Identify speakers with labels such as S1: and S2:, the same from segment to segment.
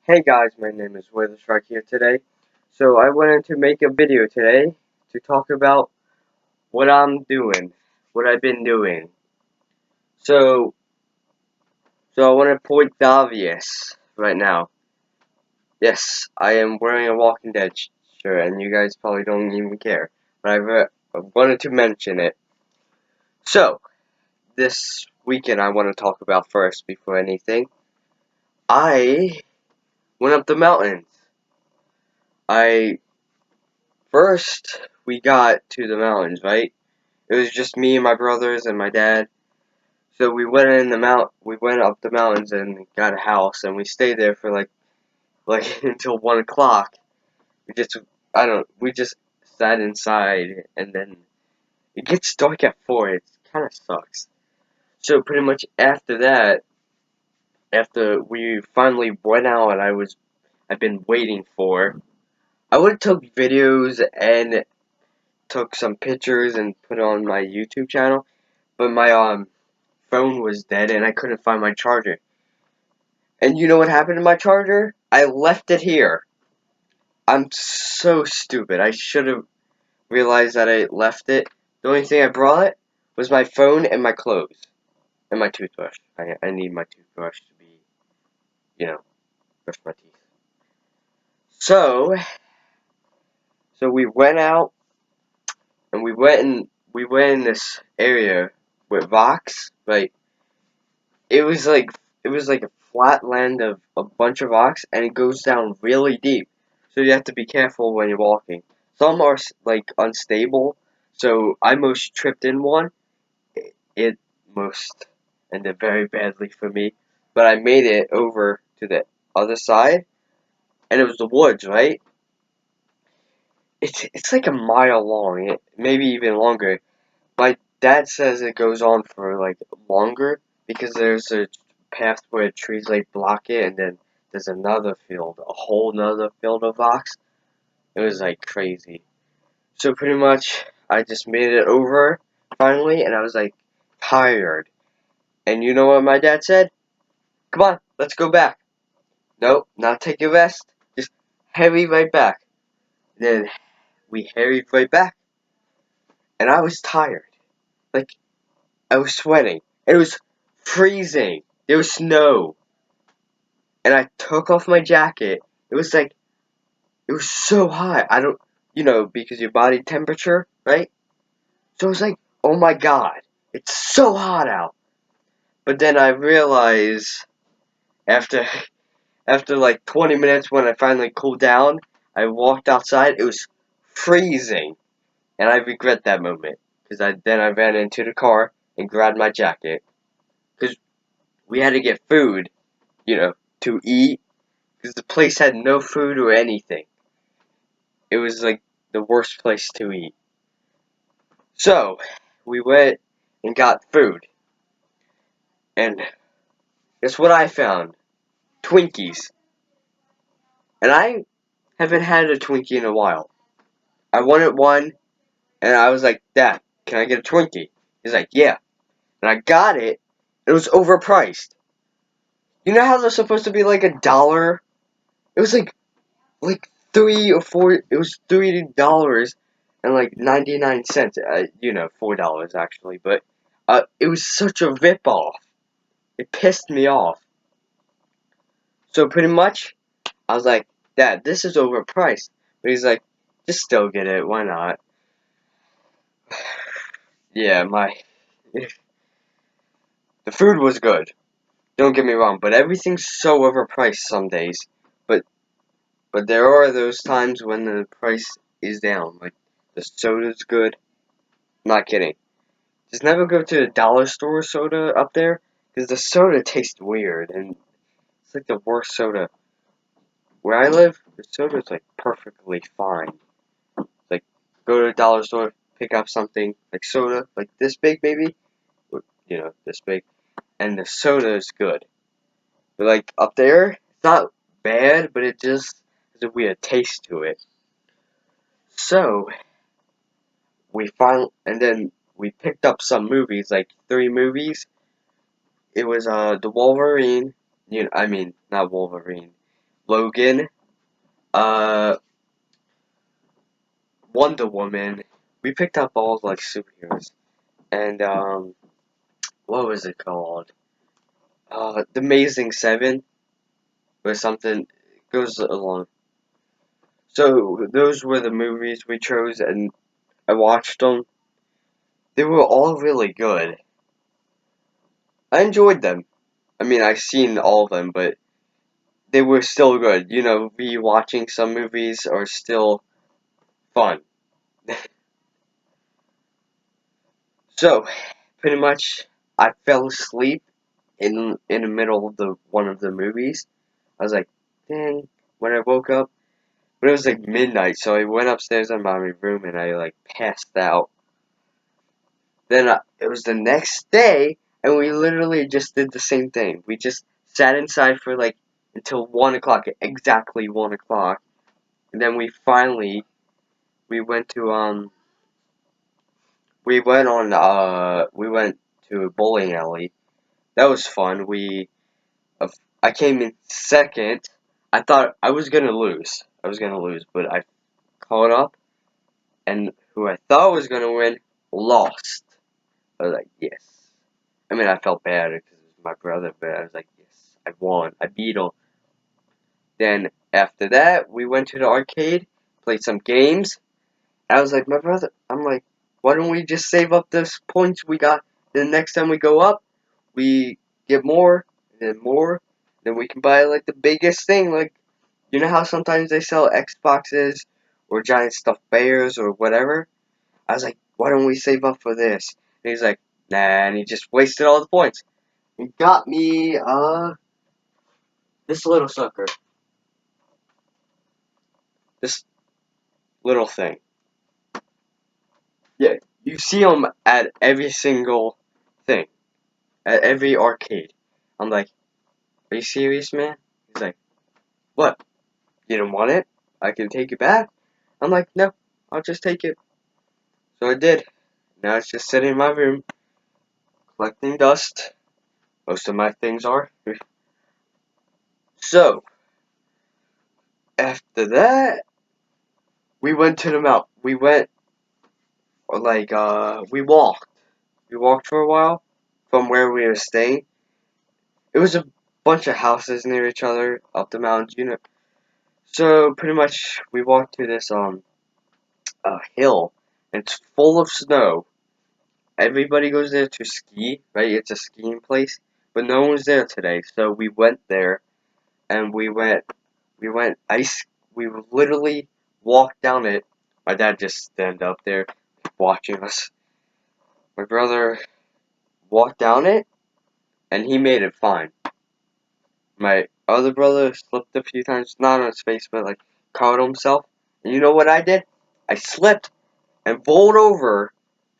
S1: Hey guys, my name is Witherstrike here today. So I wanted to make a video today to talk about what I'm doing, what I've been doing. So, so I want to point the obvious right now. Yes, I am wearing a Walking Dead shirt, and you guys probably don't even care, but I wanted to mention it. So, this weekend I want to talk about first before anything. I went up the mountains. I First we got to the mountains, right? It was just me and my brothers and my dad. So we went up the mountains and got a house, and we stayed there for like until 1 o'clock. We just we just sat inside, and then it gets dark at 4. It kind of sucks. So pretty much after that, after we finally went out, and I've been waiting for. I would have took videos and took some pictures and put it on my YouTube channel, but my phone was dead and I couldn't find my charger. And you know what happened to my charger? I left it here. I'm so stupid. I should have realized that I left it. The only thing I brought was my phone and my clothes. And my toothbrush. I need my toothbrush to be, brush my teeth. So, so we went out and we went in this area with rocks, right? It was like it was like a flat land of a bunch of rocks, and it goes down really deep. So you have to be careful when you're walking. Some are like unstable, so I most tripped in one. It most ended very badly for me, but I made it over to the other side, and it was the woods, right? It's like a mile long, maybe even longer. My dad says it goes on for like longer because there's a path where trees like block it, and then there's another field, a whole nother field of rocks. It was like crazy. So pretty much, I just made it over finally, and I was like tired. And you know what my dad said? Come on, let's go back. Nope, not take a rest. Just hurry right back. Then we hurried right back, and I was tired. Like I was sweating. It was freezing. There was snow. And I took off my jacket. It was like, it was so hot. I don't, because your body temperature, right? So it was like, oh my god, it's so hot out. But then I realized after, after like 20 minutes when I finally cooled down, I walked outside. It was freezing. And I regret that moment. Because I ran into the car and grabbed my jacket. Because we had to get food, to eat, because the place had no food or anything. It was like the worst place to eat. So, we went and got food, and guess what I found? Twinkies. And I haven't had a Twinkie in a while. I wanted one, and I was like, Dad, can I get a Twinkie? He's like, yeah. And I got it. It was overpriced. You know how they're supposed to be like $1? It was like 3 or 4. It was $3 and like 99 cents. $4 actually, but it was such a ripoff. It pissed me off. So pretty much, I was like, Dad, this is overpriced. But he's like, just still get it. Why not? Yeah, the food was good. Don't get me wrong, but everything's so overpriced some days. But there are those times when the price is down. Like the soda's good. Not kidding. Just never go to the dollar store soda up there, because the soda tastes weird, and it's like the worst soda. Where I live, the soda's like perfectly fine. Like, go to the dollar store, pick up something like soda, like this big maybe, or, this big, and the soda is good. But like up there, it's not bad, but it just has a weird taste to it. So and then we picked up some movies, like 3 movies. It was the Wolverine. I mean, not Wolverine. Logan, Wonder Woman. We picked up all like superheroes, and what was it called? The Amazing Seven, or something goes along. So those were the movies we chose, and I watched them. They were all really good. I enjoyed them. I mean, I've seen all of them, but they were still good. You know, rewatching some movies are still fun. So, pretty much, I fell asleep in the middle of the one of the movies. I was like, dang. When I woke up, but it was like midnight, so I went upstairs in my room and I like passed out. Then it was the next day, and we literally just did the same thing. We just sat inside for like until 1 o'clock, exactly 1 o'clock, and then we went to we went to a bowling alley. That was fun. Uh, I came in second. I thought I was gonna lose. But I caught up, and who I thought was gonna win lost. I was like, yes. I mean, I felt bad because it was my brother, but I was like, yes, I won. I beat him. Then after that, we went to the arcade, played some games. And I was like, I'm like, why don't we just save up those points we got? Then next time we go up, we get more, and then more. Then we can buy like the biggest thing. Like, you know how sometimes they sell Xboxes or giant stuffed bears or whatever? I was like, why don't we save up for this? And he's like, nah, and he just wasted all the points. He got me, this little sucker. This little thing. Yeah, you see him at every single thing. At every arcade. I'm like, are you serious, man? He's like, what? You don't want it? I can take it back? I'm like, no, I'll just take it. So I did. Now it's just sitting in my room, collecting dust. Most of my things are. So, after that, we went to the mount. We went, we walked. We walked for a while from where we were staying. It was a bunch of houses near each other up the mountains, you know. So pretty much we walked to this hill. And it's full of snow. Everybody goes there to ski, right? It's a skiing place, but no one was there today. So we went there, and we went ice. We literally walked down it. My dad just stand up there watching us. My brother walked down it, and he made it fine. My other brother slipped a few times, not on his face, but like caught himself. And you know what I did? I slipped and bowled over,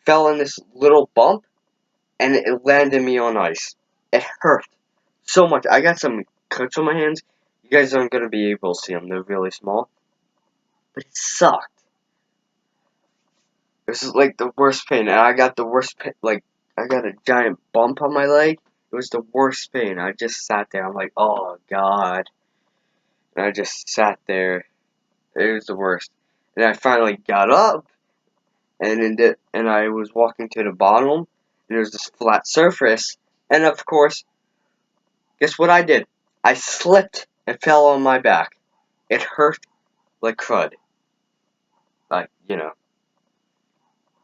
S1: fell in this little bump, and it landed me on ice. It hurt so much. I got some cuts on my hands. You guys aren't gonna be able to see them; they're really small. But it sucked. This is like the worst pain, and I got the worst pain. Like I got a giant bump on my leg. It was the worst pain. I just sat there. I'm like, oh god. And I just sat there. It was the worst. And I finally got up, and I was walking to the bottom, and there was this flat surface, and of course, guess what I did? I slipped and fell on my back. It hurt like crud. Like, you know,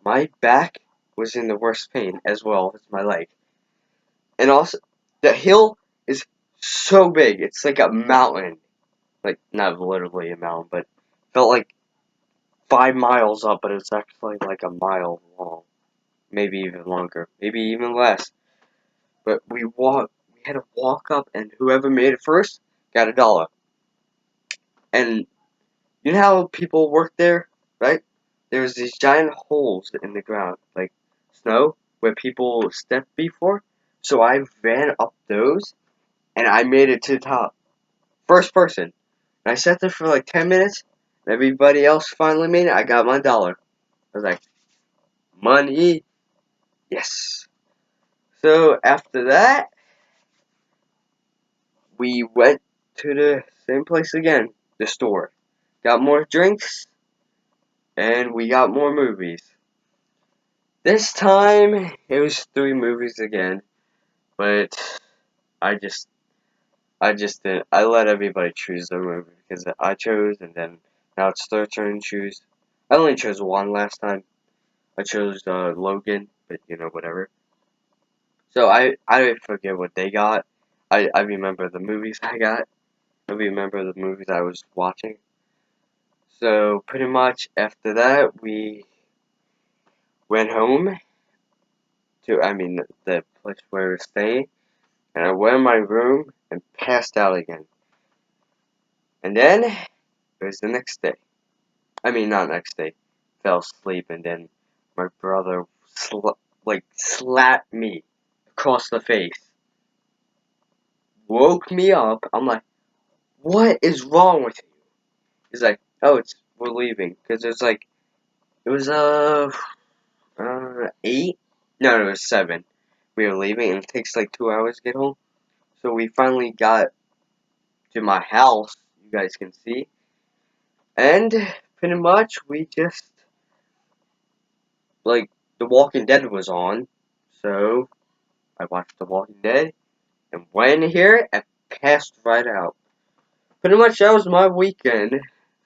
S1: my back was in the worst pain as well as my leg. And also, the hill is so big. It's like a mountain. Like, not literally a mountain, but felt like 5 miles up, but it's actually like a mile long. Maybe even longer. Maybe even less. But we had to walk up, and whoever made it first got $1. And you know how people work there, right? There's these giant holes in the ground, like snow, where people stepped before. So I ran up those, and I made it to the top. First person. And I sat there for like 10 minutes, and everybody else finally made it. I got my $1. I was like, money, yes. So after that, we went to the same place again, the store. Got more drinks, and we got more movies. This time, it was 3 movies again, but I just didn't. I let everybody choose their movie because I chose, and then now it's their turn to choose. I only chose one last time. I chose Logan, but whatever. So I forget what they got. I remember the movies I got. I remember the movies I was watching. So pretty much after that we went home to the place where we were staying, and I went in my room and passed out again. And then it was the next day. Not next day. Fell asleep, and then my brother slapped me across the face. Woke me up. I'm like, what is wrong with you? He's like, oh, we're leaving. Because it was 8? No, it was 7. We were leaving, and it takes like 2 hours to get home. So we finally got to my house, you guys can see. And pretty much we just, The Walking Dead was on. So I watched The Walking Dead and went in here and passed right out. Pretty much that was my weekend.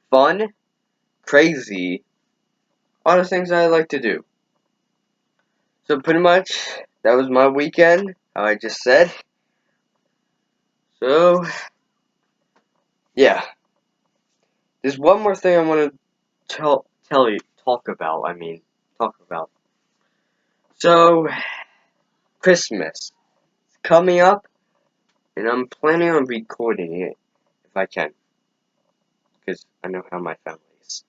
S1: Fun, crazy, all the things I like to do. So pretty much that was my weekend, how I just said. So yeah. There's one more thing I want to talk about. So Christmas is coming up, and I'm planning on recording it if I can, because I know how my family is.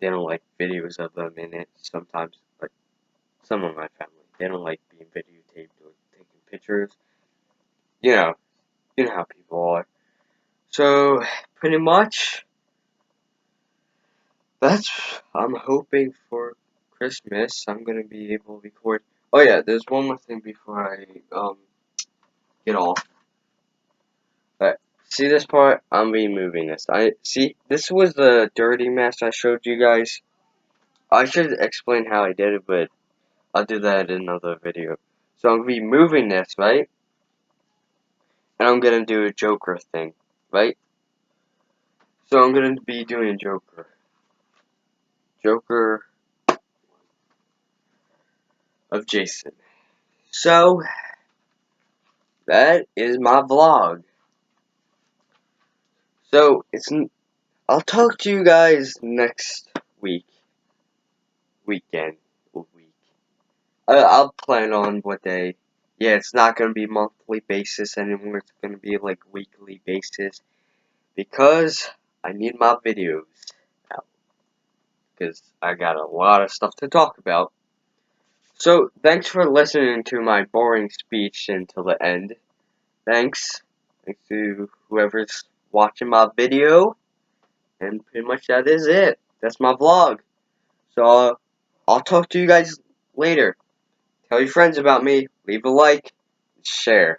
S1: They don't like videos of them in it. Sometimes, like some of my family, they don't like being videotaped or taking pictures. You know how people are. So pretty much, I'm hoping for Christmas. I'm gonna be able to record. Oh yeah, there's one more thing before I get off. See this part? I'm removing this. This was the dirty mess I showed you guys. I should explain how I did it, but I'll do that in another video. So I'm removing this, right? And I'm gonna do a Joker thing, right? So I'm gonna be doing Joker. Joker of Jason. So that is my vlog. So I'll talk to you guys next weekend. I'll plan on what day. Yeah, it's not gonna be monthly basis anymore. It's gonna be like weekly basis because I need my videos out because I got a lot of stuff to talk about. So thanks for listening to my boring speech until the end. Thanks to whoever's watching my video, and pretty much that is it. That's my vlog. So I'll talk to you guys later. Tell your friends about me. Leave a like. Share.